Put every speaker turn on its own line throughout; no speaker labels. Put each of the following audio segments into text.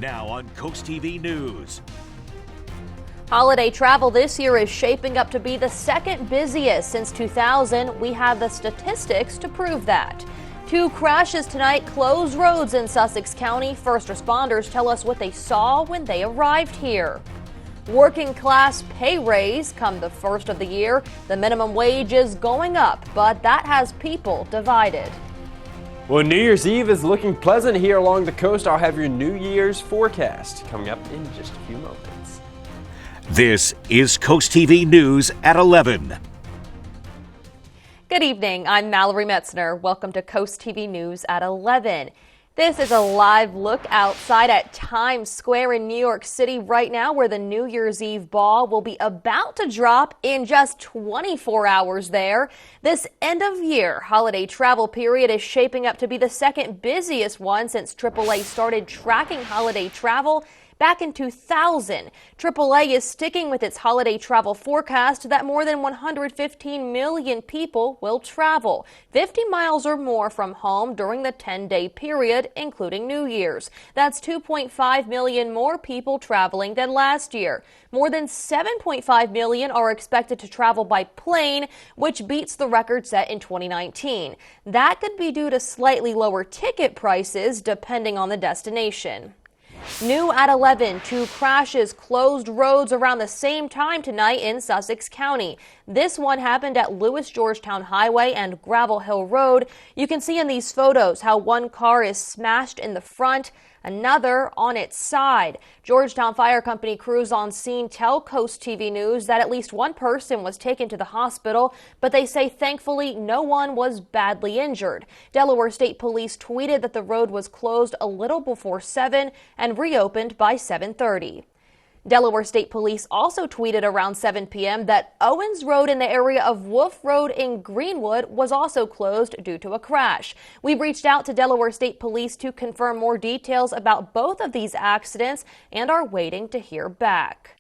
Now on CoastTV News.
Holiday travel this year is shaping up to be the second busiest since 2000. We have the statistics to prove that. 2 crashes tonight closed roads in Sussex County. First responders tell us what they saw when they arrived here. Working class pay raise come the first of the year. The minimum wage is going up, but that has people divided.
Well, New Year's Eve is looking pleasant here along the coast. I'll have your New Year's forecast coming up in just a few moments.
This is CoastTV News at 11.
Good evening. I'm Mallory Metzner. Welcome to CoastTV News at 11. This is a live look outside at Times Square in New York City right now, where the New Year's Eve ball will be about to drop in just 24 hours there. This end of year holiday travel period is shaping up to be the second busiest one since AAA started tracking holiday travel back in 2000. AAA is sticking with its holiday travel forecast that more than 115 million people will travel 50 miles or more from home during the 10-day period, including New Year's. That's 2.5 million more people traveling than last year. More than 7.5 million are expected to travel by plane, which beats the record set in 2019. That could be due to slightly lower ticket prices depending on the destination. New at 11, 2 crashes closed roads around the same time tonight in Sussex County. This one happened at Lewis-Georgetown Highway and Gravel Hill Road. You can see in these photos how one car is smashed in the front, another on its side. Georgetown Fire Company crews on scene tell CoastTV News that at least one person was taken to the hospital, but they say thankfully no one was badly injured. Delaware State Police tweeted that the road was closed a little before 7 and reopened by 7:30. Delaware State Police also tweeted around 7 p.m. that Owens Road in the area of Wolf Road in Greenwood was also closed due to a crash. We reached out to Delaware State Police to confirm more details about both of these accidents and are waiting to hear back.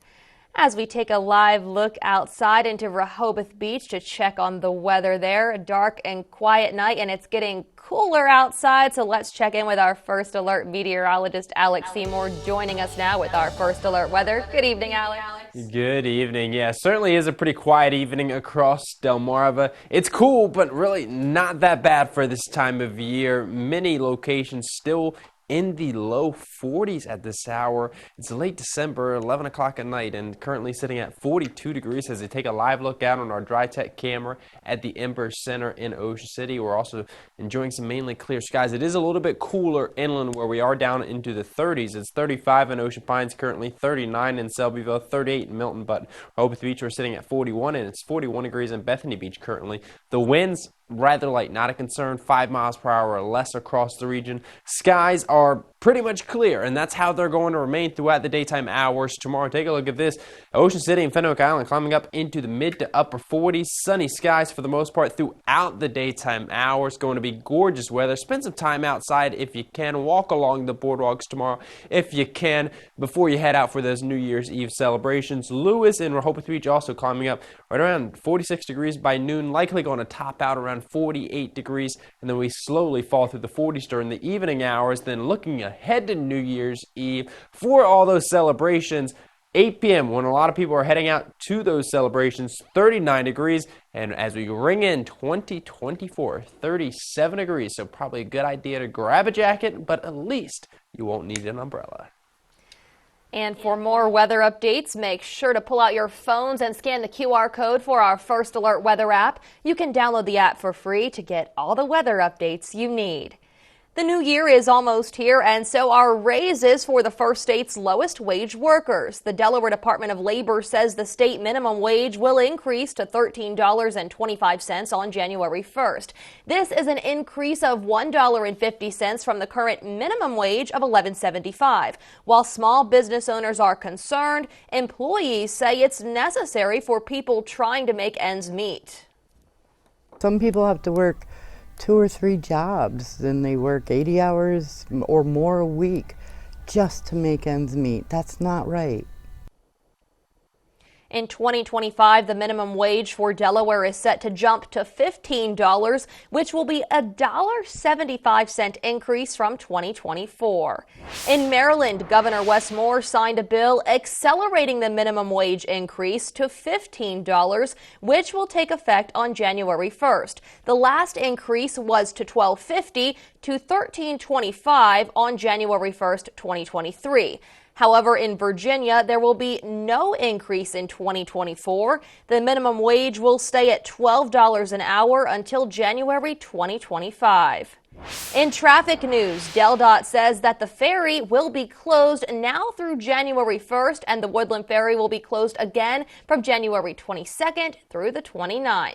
As we take a live look outside into Rehoboth Beach to check on the weather there, a dark and quiet night, and it's getting cooler outside, so let's check in with our First Alert meteorologist, Alex Seymour, joining us now with our First Alert weather. Good evening, Alex.
Good evening. Yeah, certainly is a pretty quiet evening across Delmarva. It's cool, but really not that bad for this time of year. Many locations still in the low 40s at this hour. It's late December, 11 o'clock at night, and currently sitting at 42 degrees as they take a live look out on our dry tech camera at the Ember Center in Ocean City. We're also enjoying some mainly clear skies. It is a little bit cooler inland where we are down into the 30s. It's 35 in Ocean Pines currently, 39 in Selbyville, 38 in Milton, but Rehoboth Beach we're sitting at 41, and it's 41 degrees in Bethany Beach currently. The winds rather light, not a concern, 5 miles per hour or less across the region. Skies are pretty much clear, and that's how they're going to remain throughout the daytime hours tomorrow. Take a look at this. Ocean City and Fenwick Island climbing up into the mid to upper 40s. Sunny skies for the most part throughout the daytime hours. Going to be gorgeous weather. Spend some time outside if you can. Walk along the boardwalks tomorrow if you can before you head out for those New Year's Eve celebrations. Lewis and Rehoboth Beach also climbing up right around 46 degrees by noon. Likely going to top out around 48 degrees, and then we slowly fall through the 40s during the evening hours. Then looking ahead to New Year's Eve for all those celebrations, 8 p.m. when a lot of people are heading out to those celebrations, 39 degrees, and as we ring in 2024, 37 degrees, so probably a good idea to grab a jacket, but at least you won't need an umbrella.
And for more weather updates, make sure to pull out your phones and scan the QR code for our First Alert weather app. You can download the app for free to get all the weather updates you need. The new year is almost here, and so are raises for the first state's lowest wage workers. The Delaware Department of Labor says the state minimum wage will increase to $13.25 on January 1st. This is an increase of $1.50 from the current minimum wage of $11.75. While small business owners are concerned, employees say it's necessary for people trying to make ends meet.
Some people have to work 2 or 3 jobs, and they work 80 hours or more a week just to make ends meet. That's not right.
In 2025, the minimum wage for Delaware is set to jump to $15, which will be a $1.75 increase from 2024. In Maryland, Governor Wes Moore signed a bill accelerating the minimum wage increase to $15, which will take effect on January 1st. The last increase was to $12.50 to $13.25 on January 1st, 2023. However, in Virginia, there will be no increase in 2024. The minimum wage will stay at $12 an hour until January 2025. In traffic news, DelDOT says that the ferry will be closed now through January 1st, and the Woodland Ferry will be closed again from January 22nd through the 29th.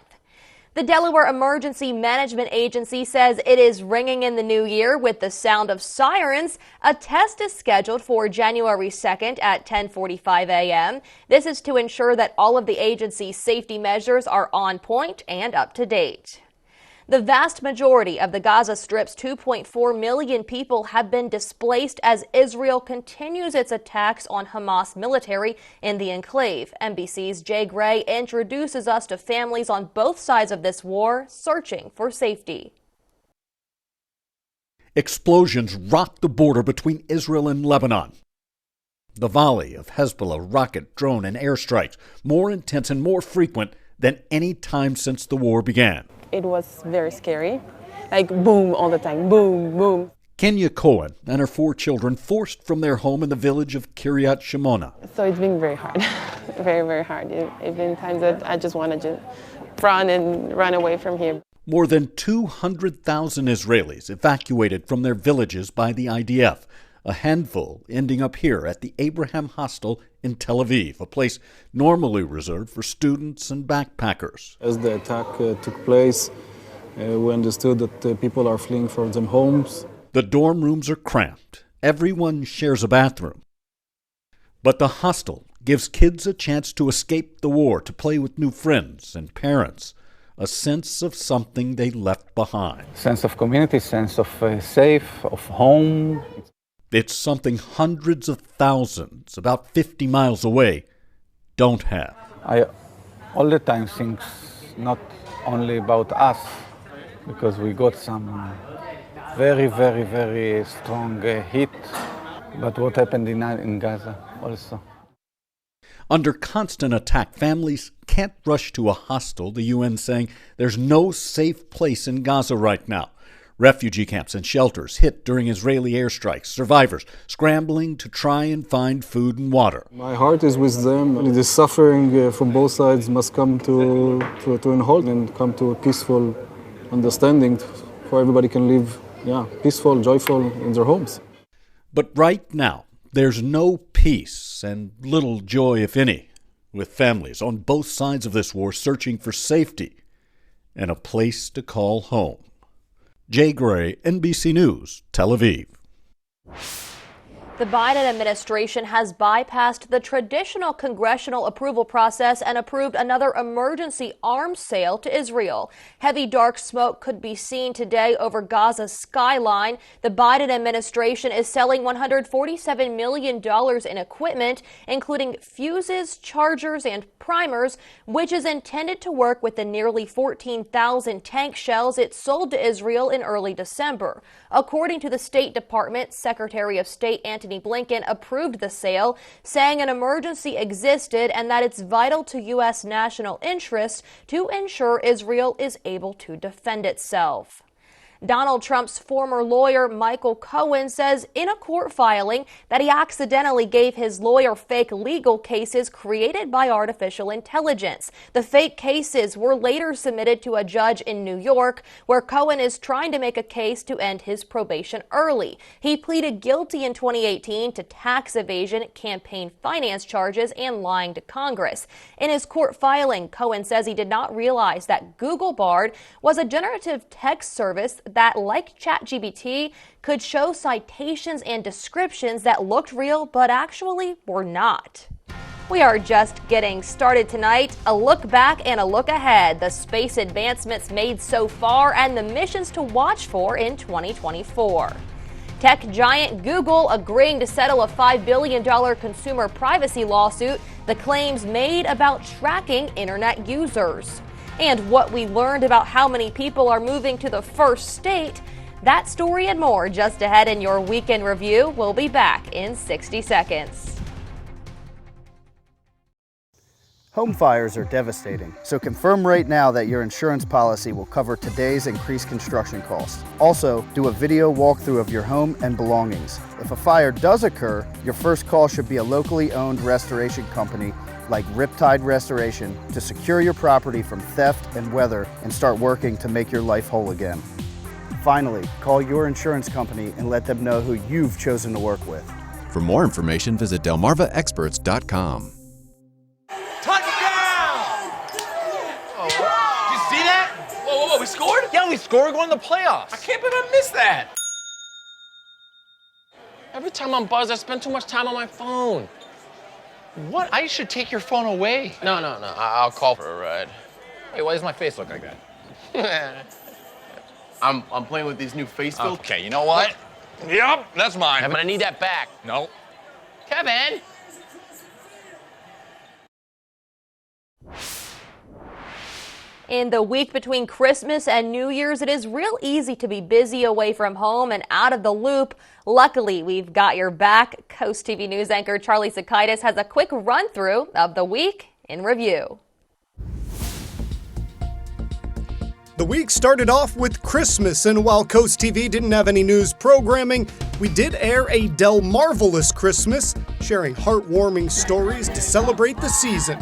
The Delaware Emergency Management Agency says it is ringing in the new year with the sound of sirens. A test is scheduled for January 2nd at 10:45 a.m. This is to ensure that all of the agency's safety measures are on point and up to date. The vast majority of the Gaza Strip's 2.4 million people have been displaced as Israel continues its attacks on Hamas military in the enclave. NBC's Jay Gray introduces us to families on both sides of this war searching for safety.
Explosions rocked the border between Israel and Lebanon. The volley of Hezbollah rocket, drone, and airstrikes, more intense and more frequent than any time since the war began.
It was very scary, like boom all the time, boom, boom.
Kenya Cohen and her 4 children forced from their home in the village of Kiryat Shimona.
So it's been very hard, very, very hard. It's been times that I just want to run away from here.
More than 200,000 Israelis evacuated from their villages by the IDF, a handful ending up here at the Abraham Hostel in Tel Aviv, a place normally reserved for students and backpackers.
As the attack took place, we understood that people are fleeing from their homes.
The dorm rooms are cramped. Everyone shares a bathroom. But the hostel gives kids a chance to escape the war, to play with new friends and parents, a sense of something they left behind.
Sense of community, sense of safe, of home.
It's something hundreds of thousands, about 50 miles away, don't have.
I all the time think not only about us, because we got some very, very, very strong heat, but what happened in Gaza also.
Under constant attack, families can't rush to a hostel, the UN saying there's no safe place in Gaza right now. Refugee camps and shelters hit during Israeli airstrikes. Survivors scrambling to try and find food and water.
My heart is with them. The suffering from both sides must come to an halt and come to a peaceful understanding where everybody can live peaceful, joyful in their homes.
But right now, there's no peace and little joy, if any, with families on both sides of this war searching for safety and a place to call home. Jay Gray, NBC News, Tel Aviv.
The Biden administration has bypassed the traditional congressional approval process and approved another emergency arms sale to Israel. Heavy dark smoke could be seen today over Gaza's skyline. The Biden administration is selling $147 million in equipment, including fuses, chargers, and primers, which is intended to work with the nearly 14,000 tank shells it sold to Israel in early December. According to the State Department, Secretary of State Antony Blinken approved the sale, saying an emergency existed and that it's vital to U.S. national interests to ensure Israel is able to defend itself. Donald Trump's former lawyer, Michael Cohen, says in a court filing that he accidentally gave his lawyer fake legal cases created by artificial intelligence. The fake cases were later submitted to a judge in New York, where Cohen is trying to make a case to end his probation early. He pleaded guilty in 2018 to tax evasion, campaign finance charges, and lying to Congress. In his court filing, Cohen says he did not realize that Google Bard was a generative text service that, like ChatGPT, could show citations and descriptions that looked real but actually were not. We are just getting started tonight. A look back and a look ahead. The space advancements made so far and the missions to watch for in 2024. Tech giant Google agreeing to settle a $5 billion consumer privacy lawsuit the claims made about tracking internet users, and what we learned about how many people are moving to the first state. That story and more just ahead in your Weekend Review. We'll be back in 60 seconds.
Home fires are devastating, so confirm right now that your insurance policy will cover today's increased construction costs. Also, do a video walkthrough of your home and belongings. If a fire does occur, your first call should be a locally owned restoration company like Riptide Restoration to secure your property from theft and weather and start working to make your life whole again. Finally, call your insurance company and let them know who you've chosen to work with.
For more information, visit delmarvaexperts.com.
Whoa, we scored? Yeah, we scored going to the playoffs. I can't believe I missed that. Every time I'm buzzed, I spend too much time on my phone. What? I should take your phone away. No. I'll call for a ride. Hey, why does my face look like that?
I'm playing with these new face filters.
Okay, you know what? Yep, that's mine. I'm gonna need that back. No. Kevin!
In the week between Christmas and New Year's, it is real easy to be busy away from home and out of the loop. Luckily, we've got your back. Coast TV News anchor Charlie Sakaitis has a quick run-through of the week in review.
The week started off with Christmas, and while Coast TV didn't have any news programming, we did air a Delmarvelous Christmas, sharing heartwarming stories to celebrate the season.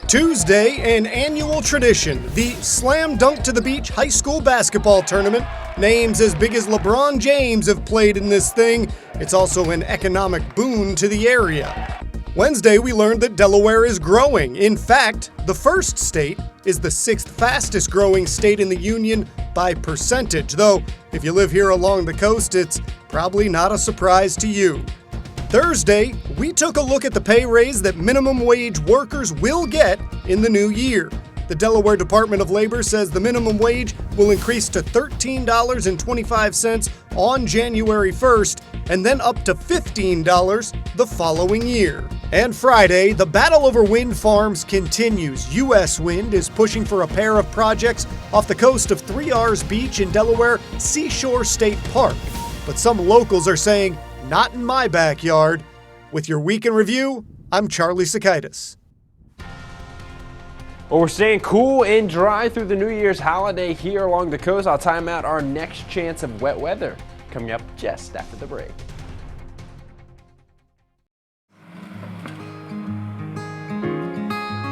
Tuesday, an annual tradition, the Slam Dunk to the Beach High School Basketball Tournament. Names as big as LeBron James have played in this thing. It's also an economic boon to the area. Wednesday, we learned that Delaware is growing. In fact, the first state is the 6th fastest growing state in the union by percentage, though if you live here along the coast, it's probably not a surprise to you. Thursday, we took a look at the pay raise that minimum wage workers will get in the new year. The Delaware Department of Labor says the minimum wage will increase to $13.25 on January 1st and then up to $15 the following year. And Friday, the battle over wind farms continues. U.S. Wind is pushing for a pair of projects off the coast of 3 R's Beach in Delaware Seashore State Park. But some locals are saying, not in my backyard. With your Week in Review, I'm Charlie Sakaitis.
Well, we're staying cool and dry through the New Year's holiday here along the coast. I'll time out our next chance of wet weather coming up just after the break.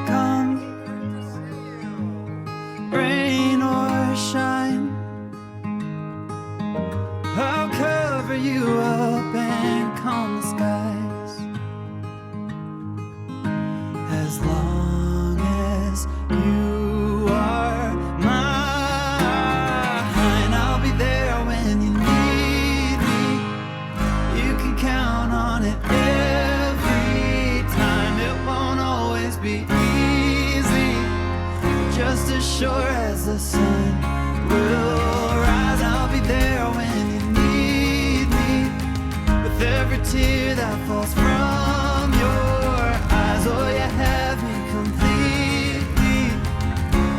Come, rain or shine, I'll cover you up and calm the skies. As long as you are mine, I'll be there when you need me. You can count on it every time. It won't always be easy, just as sure as the sun will rise. I'll be there when you need me, with every tear that falls from your eyes. Oh, you have me completely.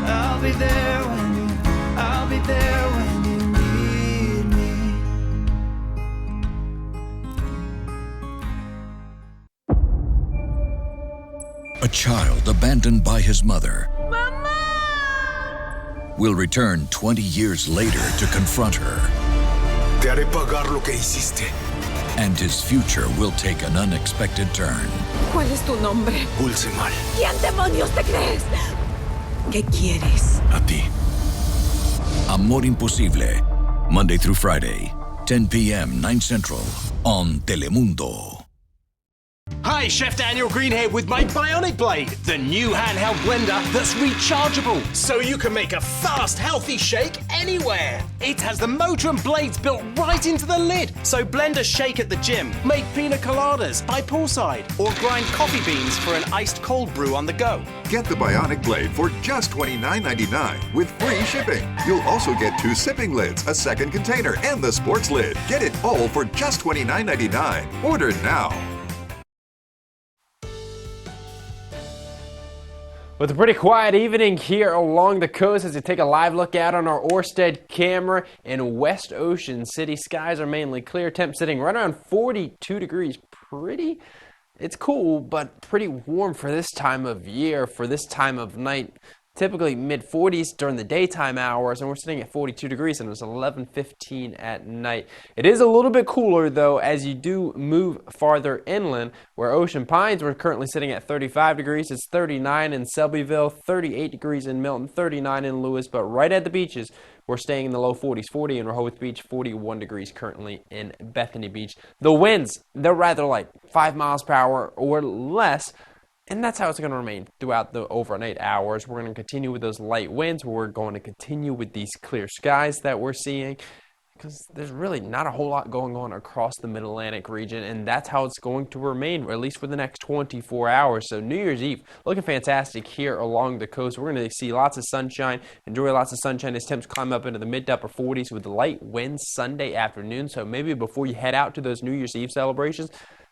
I'll be there when you need me.
A child abandoned by his mother will return 20 years later to confront her.
Te haré pagar lo que hiciste.
And his future will take an unexpected turn.
¿Cuál es tu nombre?
Ulsemar.
¿Quién demonios te crees? ¿Qué quieres?
A ti. Amor Imposible. Monday through Friday, 10 p.m., 9 Central, on Telemundo.
Hi, Chef Daniel Greenhead with my Bionic Blade, the new handheld blender that's rechargeable, so you can make a fast, healthy shake anywhere. It has the motor and blades built right into the lid, so blenders shake at the gym, make pina coladas by poolside, or grind coffee beans for an iced cold brew on the go.
Get the Bionic Blade for just $29.99 with free shipping. You'll also get 2 sipping lids, a second container, and the sports lid. Get it all for just $29.99. Order now.
With a pretty quiet evening here along the coast as we take a live look out on our Orsted camera in West Ocean City. Skies are mainly clear, temp sitting right around 42 degrees. It's cool, but pretty warm for this time of year, for this time of night. Typically mid-40s during the daytime hours, and we're sitting at 42 degrees, and it was 11:15 at night. It is a little bit cooler, though, as you do move farther inland, where Ocean Pines, we're currently sitting at 35 degrees. It's 39 in Selbyville, 38 degrees in Milton, 39 in Lewis, but right at the beaches, we're staying in the low 40s, 40 in Rehoboth Beach, 41 degrees currently in Bethany Beach. The winds, they're rather light, 5 miles per hour or less. And that's how it's going to remain throughout the overnight hours. We're going to continue with those light winds. We're going to continue with these clear skies that we're seeing, because there's really not a whole lot going on across the Mid-Atlantic region, and that's how it's going to remain, or at least for the next 24 hours. So New Year's Eve, looking fantastic here along the coast. We're going to see lots of sunshine, enjoy lots of sunshine as temps climb up into the mid to upper 40s with light winds Sunday afternoon. So maybe before you head out to those New Year's Eve celebrations,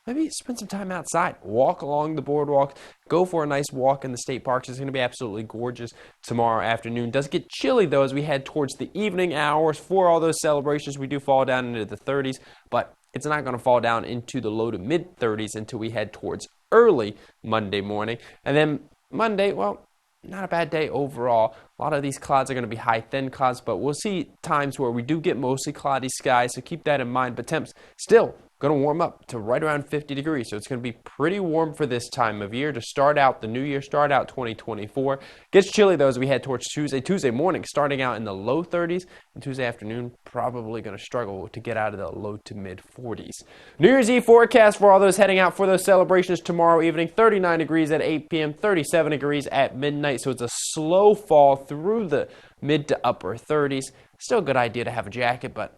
maybe spend some time outside, walk along the boardwalk, go for a nice walk in the state parks. It's going to be absolutely gorgeous tomorrow afternoon. It does get chilly, though, as we head towards the evening hours. For all those celebrations, we do fall down into the 30s, but it's not going to fall down into the low to mid 30s until we head towards early Monday morning. And then Monday, well, not a bad day overall. A lot of these clouds are going to be high, thin clouds, but we'll see times where we do get mostly cloudy skies, so keep that in mind. But temps still going to warm up to right around 50 degrees, so it's going to be pretty warm for this time of year to start out the new year, start out 2024. Gets chilly, though, as we head towards Tuesday morning, starting out in the low 30s, and Tuesday afternoon probably going to struggle to get out of the low to mid 40s. New Year's Eve forecast for all those heading out for those celebrations tomorrow evening: 39 degrees at 8 p.m., 37 degrees at midnight, so it's a slow fall through the mid to upper 30s. Still a good idea to have a jacket, but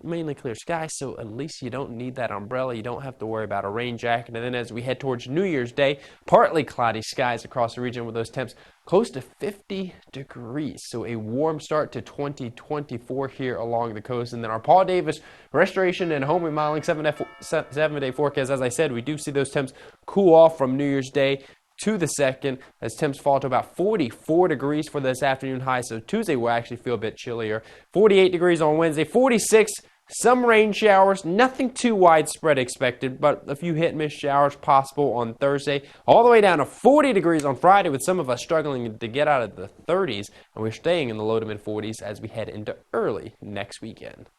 mainly clear skies, so at least you don't need that umbrella. You don't have to worry about a rain jacket. And then as we head towards New Year's Day, partly cloudy skies across the region with those temps close to 50 degrees. So a warm start to 2024 here along the coast. And then our Paul Davis Restoration and Home Remodeling 7-day forecast. As I said, we do see those temps cool off from New Year's Day to the 2nd, as temps fall to about 44 degrees for this afternoon high. So Tuesday will actually feel a bit chillier. 48 degrees on Wednesday, 46, some rain showers, nothing too widespread expected, but a few hit and miss showers possible on Thursday. All the way down to 40 degrees on Friday, with some of us struggling to get out of the 30s, and we're staying in the low to mid 40s as we head into early next weekend.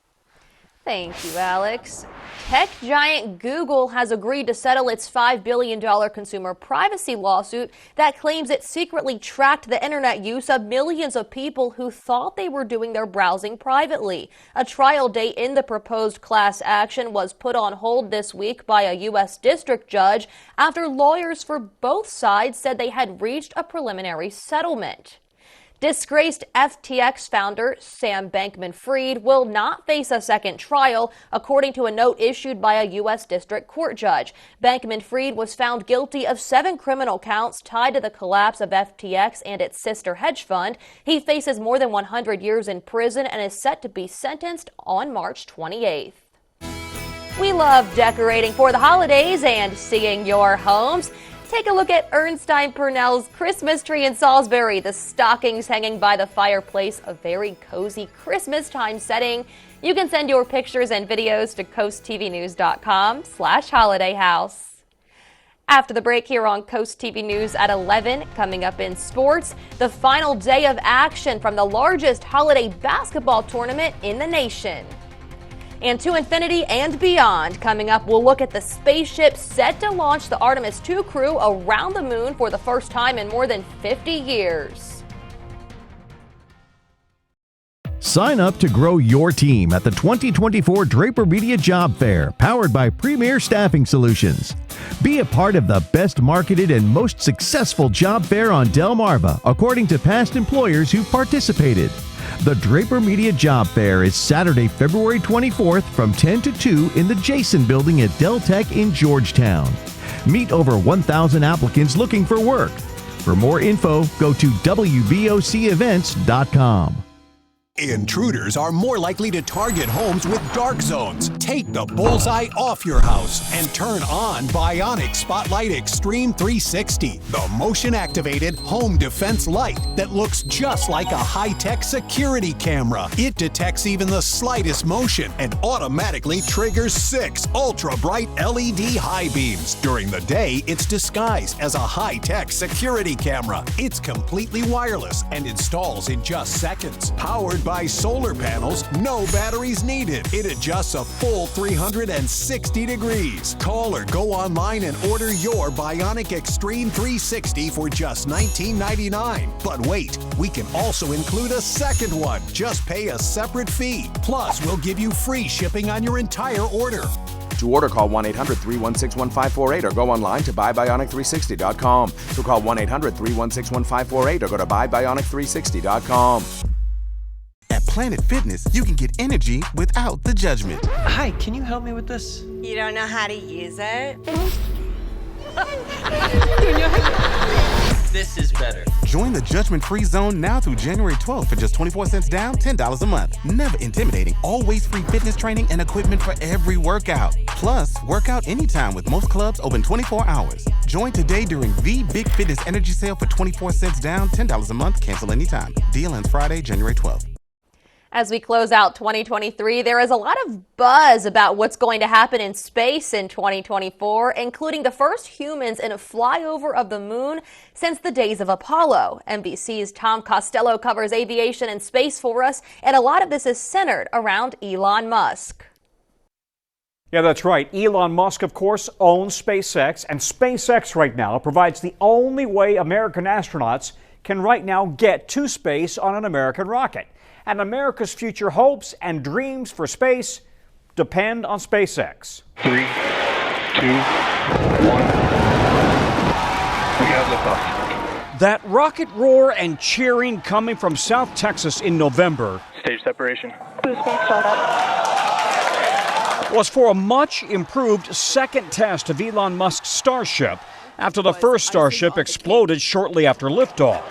Thank you, Alex. Tech giant Google has agreed to settle its $5 billion consumer privacy lawsuit that claims it secretly tracked the internet use of millions of people who thought they were doing their browsing privately. A trial date in the proposed class action was put on hold this week by a U.S. district judge after lawyers for both sides said they had reached a preliminary settlement. Disgraced FTX founder Sam Bankman-Fried will not face a second trial, according to a note issued by a U.S. District Court judge. Bankman-Fried was found guilty of 7 criminal counts tied to the collapse of FTX and its sister hedge fund. He faces more than 100 years in prison and is set to be sentenced on March 28th. We love decorating for the holidays and seeing your homes. Take a look at Ernstine Purnell's Christmas tree in Salisbury. The stockings hanging by the fireplace, a very cozy Christmas time setting. You can send your pictures and videos to coasttvnews.com/holidayhouse. After the break here on Coast TV News at 11, coming up in sports, the final day of action from the largest holiday basketball tournament in the nation. And to infinity and beyond. Coming up, we'll look at the spaceship set to launch the Artemis II crew around the moon for the first time in more than 50 years.
Sign up to grow your team at the 2024 Draper Media Job Fair, powered by Premier Staffing Solutions. Be a part of the best marketed and most successful job fair on Delmarva, according to past employers who participated. The Draper Media Job Fair is Saturday, February 24th from 10 to 2 in the Jason Building at Del Tech in Georgetown. Meet over 1,000 applicants looking for work. For more info, go to WBOCevents.com.
Intruders are more likely to target homes with dark zones. Take the bullseye off your house and turn on Bionic Spotlight Extreme 360, the motion-activated home defense light that looks just like a high-tech security camera. It detects even the slightest motion and automatically triggers 6 ultra-bright LED high beams. During the day, it's disguised as a high-tech security camera. It's completely wireless and installs in just seconds. Powered by solar panels, no batteries needed. It adjusts a full 360 degrees. Call or go online and order your Bionic Extreme 360 for just $19.99. But wait, we can also include a second one. Just pay a separate fee. Plus, we'll give you free shipping on your entire order.
To order, call 1-800-316-1548 or go online to buybionic360.com. So call 1-800-316-1548 or go to buybionic360.com.
At Planet Fitness, you can get energy without the judgment.
Hi, can you help me with this?
You don't know how to use it?
This is better.
Join the judgment-free zone now through January 12th for just 24 cents down, $10 a month. Never intimidating, always free fitness training and equipment for every workout. Plus, work out anytime with most clubs open 24 hours. Join today during the Big Fitness Energy Sale for 24 cents down, $10 a month, cancel anytime. Deal ends Friday, January 12th.
As we close out 2023, there is a lot of buzz about what's going to happen in space in 2024, including the first humans in a flyover of the moon since the days of Apollo. NBC's Tom Costello covers aviation and space for us, and a lot of this is centered around Elon Musk.
Yeah, that's right. Elon Musk, of course, owns SpaceX, and SpaceX right now provides the only way American astronauts can right now get to space on an American rocket. And America's future hopes and dreams for space depend on SpaceX.
3, 2, 1. We have liftoff.
That rocket roar and cheering coming from South Texas in November
Stage separation.
was for a much improved second test of Elon Musk's Starship after the first Starship exploded shortly after liftoff.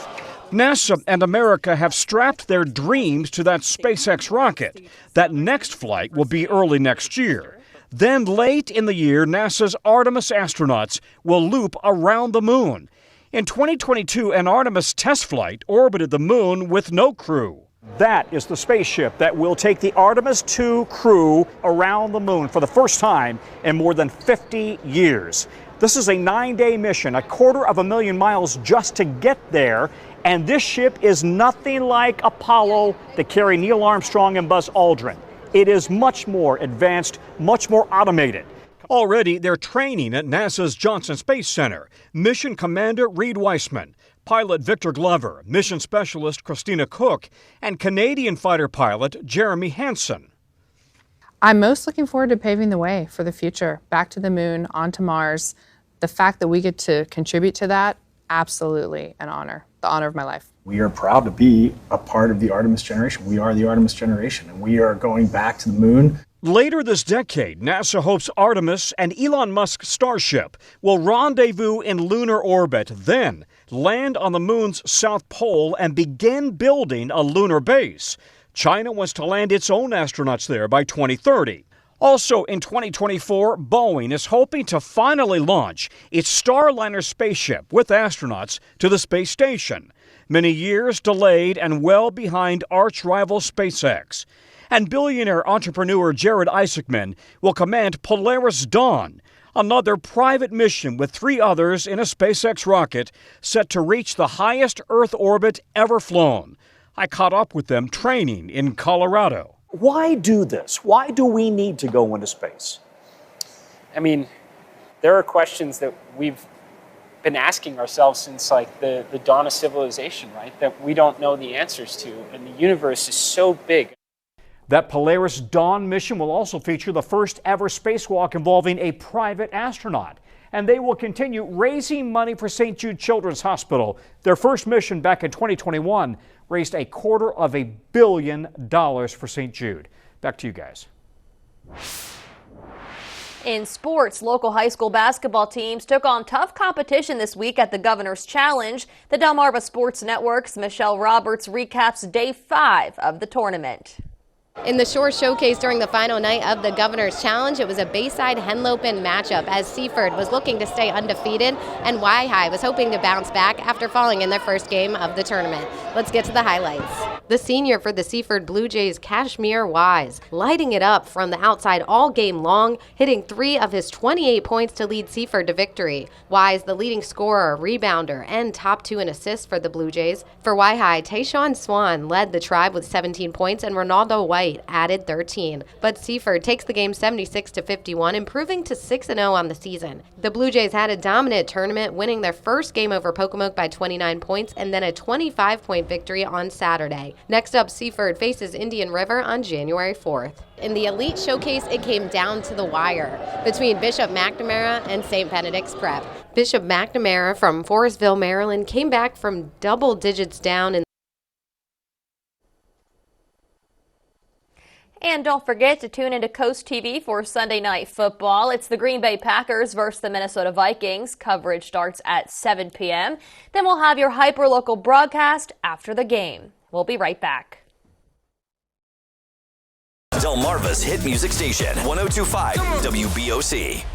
NASA and America have strapped their dreams to that SpaceX rocket. That next flight will be early next year. Then late in the year, NASA's Artemis astronauts will loop around the moon. In 2022, an Artemis test flight orbited the moon with no crew. That is the spaceship that will take the Artemis II crew around the moon for the first time in more than 50 years. This is a 9-day mission, 250,000 miles just to get there. And this ship is nothing like Apollo that carried Neil Armstrong and Buzz Aldrin. It is much more advanced, much more automated. Already, they're training at NASA's Johnson Space Center. Mission Commander Reed Weissman, pilot Victor Glover, mission specialist Christina Cook, and Canadian fighter pilot Jeremy Hansen.
I'm most looking forward to paving the way for the future, back to the moon, onto Mars. The fact that we get to contribute to that, absolutely an honor, the honor of my life.
We are proud to be a part of the Artemis generation. We are the Artemis generation, and we are going back to the moon.
Later this decade, NASA hopes Artemis and Elon Musk's Starship will rendezvous in lunar orbit, then land on the moon's south pole and begin building a lunar base. China wants to land its own astronauts there by 2030. Also in 2024, Boeing is hoping to finally launch its Starliner spaceship with astronauts to the space station. Many years delayed and well behind arch-rival SpaceX. And billionaire entrepreneur Jared Isaacman will command Polaris Dawn, another private mission with 3 others in a SpaceX rocket set to reach the highest Earth orbit ever flown. I caught up with them training in Colorado. Why do this? Why do we need to go into space?
I mean, there are questions that we've been asking ourselves since like the dawn of civilization, right? That we don't know the answers to, and the universe is so big.
That Polaris Dawn mission will also feature the first ever spacewalk involving a private astronaut. And they will continue raising money for St. Jude Children's Hospital. Their first mission back in 2021 raised $250 million for St. Jude. Back to you guys.
In sports, local high school basketball teams took on tough competition this week at the Governor's Challenge. The Delmarva Sports Network's Michelle Roberts recaps day 5 of the tournament.
In the Shore Showcase during the final night of the Governor's Challenge, it was a Bayside-Henlopen matchup as Seaford was looking to stay undefeated and Y-High was hoping to bounce back after falling in their first game of the tournament. Let's get to the highlights. The senior for the Seaford Blue Jays, Kashmir Wise, lighting it up from the outside all game long, hitting 3 of his 28 points to lead Seaford to victory. Wise, the leading scorer, rebounder, and top 2 in assists for the Blue Jays. For Y-High, Tayshawn Swan led the Tribe with 17 points and Ronaldo White added 13. But Seaford takes the game 76-51, improving to 6-0 on the season. The Blue Jays had a dominant tournament, winning their first game over Pocomoke by 29 points and then a 25-point victory on Saturday. Next up, Seaford faces Indian River on January 4th. In the Elite Showcase, it came down to the wire between Bishop McNamara and St. Benedict's Prep. Bishop McNamara from Forestville, Maryland, came back from double digits down in
And don't forget to tune into Coast TV for Sunday Night Football. It's the Green Bay Packers versus the Minnesota Vikings. Coverage starts at 7 p.m. Then we'll have your hyperlocal broadcast after the game. We'll be right back.
Delmarva's hit music station, 102.5 WBOC.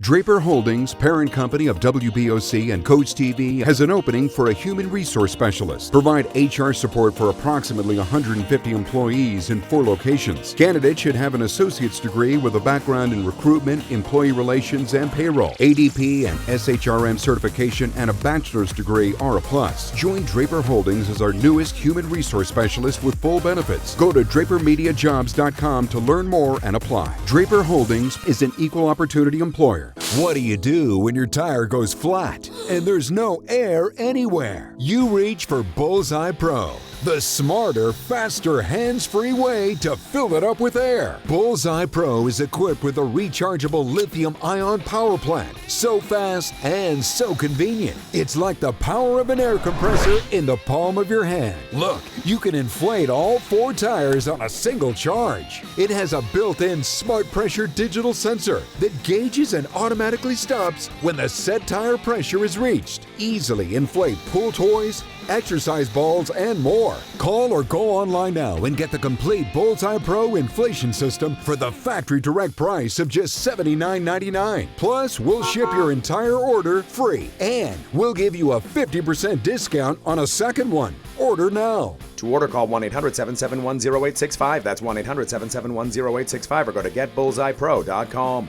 Draper Holdings, parent company of WBOC and CoastTV, has an opening for a human resource specialist. Provide HR support for approximately 150 employees in 4 locations. Candidates should have an associate's degree with a background in recruitment, employee relations, and payroll. ADP and SHRM certification and a bachelor's degree are a plus. Join Draper Holdings as our newest human resource specialist with full benefits. Go to drapermediajobs.com to learn more and apply. Draper Holdings is an equal opportunity employer.
What do you do when your tire goes flat and there's no air anywhere? You reach for Bullseye Pro, the smarter, faster, hands-free way to fill it up with air. Bullseye Pro is equipped with a rechargeable lithium-ion power plant. So fast and so convenient. It's like the power of an air compressor in the palm of your hand. Look, you can inflate all 4 tires on a single charge. It has a built-in smart pressure digital sensor that gauges and automatically stops when the set tire pressure is reached. Easily inflate pool toys, exercise balls, and more. Call or go online now and get the complete Bullseye Pro inflation system for the factory direct price of just $79.99. Plus, we'll ship your entire order free, and we'll give you a 50% discount on a second one. Order now.
To order, call 1-800-771-0865. That's 1-800-771-0865 or go to getbullseyepro.com.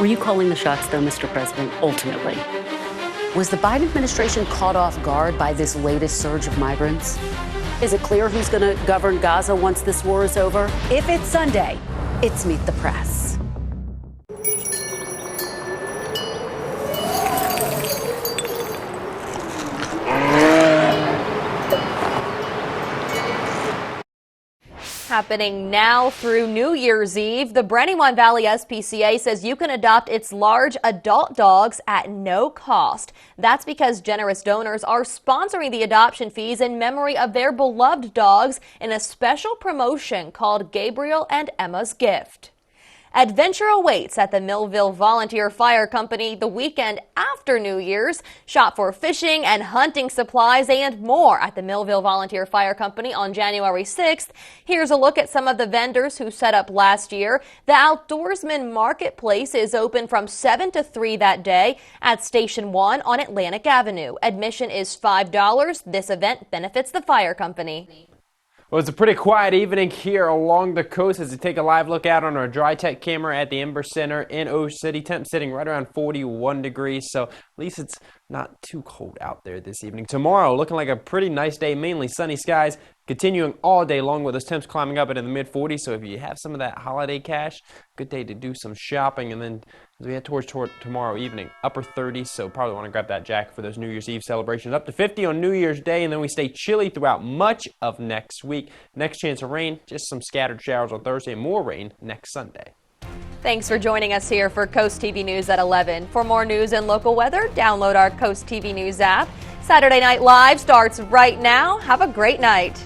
Were you calling the shots, though, Mr. President, ultimately? Was the Biden administration caught off guard by this latest surge of migrants? Is it clear who's going to govern Gaza once this war is over? If it's Sunday, it's Meet the Press.
Happening now through New Year's Eve, the Brandywine Valley SPCA says you can adopt its large adult dogs at no cost. That's because generous donors are sponsoring the adoption fees in memory of their beloved dogs in a special promotion called Gabriel and Emma's Gift. Adventure awaits at the Millville Volunteer Fire Company the weekend after New Year's. Shop for fishing and hunting supplies and more at the Millville Volunteer Fire Company on January 6th. Here's a look at some of the vendors who set up last year. The Outdoorsman Marketplace is open from 7 to 3 that day at Station 1 on Atlantic Avenue. Admission is $5. This event benefits the fire company.
Well, it's a pretty quiet evening here along the coast as we take a live look out on our dry tech camera at the Ember Center in Ocean City. Temp sitting right around 41 degrees, so at least it's not too cold out there this evening. Tomorrow, looking like a pretty nice day, mainly sunny skies, continuing all day long with those temps climbing up into the mid-40s. So if you have some of that holiday cash, good day to do some shopping. And then as we head towards tomorrow evening, upper 30s, so probably want to grab that jacket for those New Year's Eve celebrations. Up to 50 on New Year's Day, and then we stay chilly throughout much of next week. Next chance of rain, just some scattered showers on Thursday, and more rain next Sunday.
Thanks for joining us here for Coast TV News at 11. For more news and local weather, download our Coast TV News app. Saturday Night Live starts right now. Have a great night.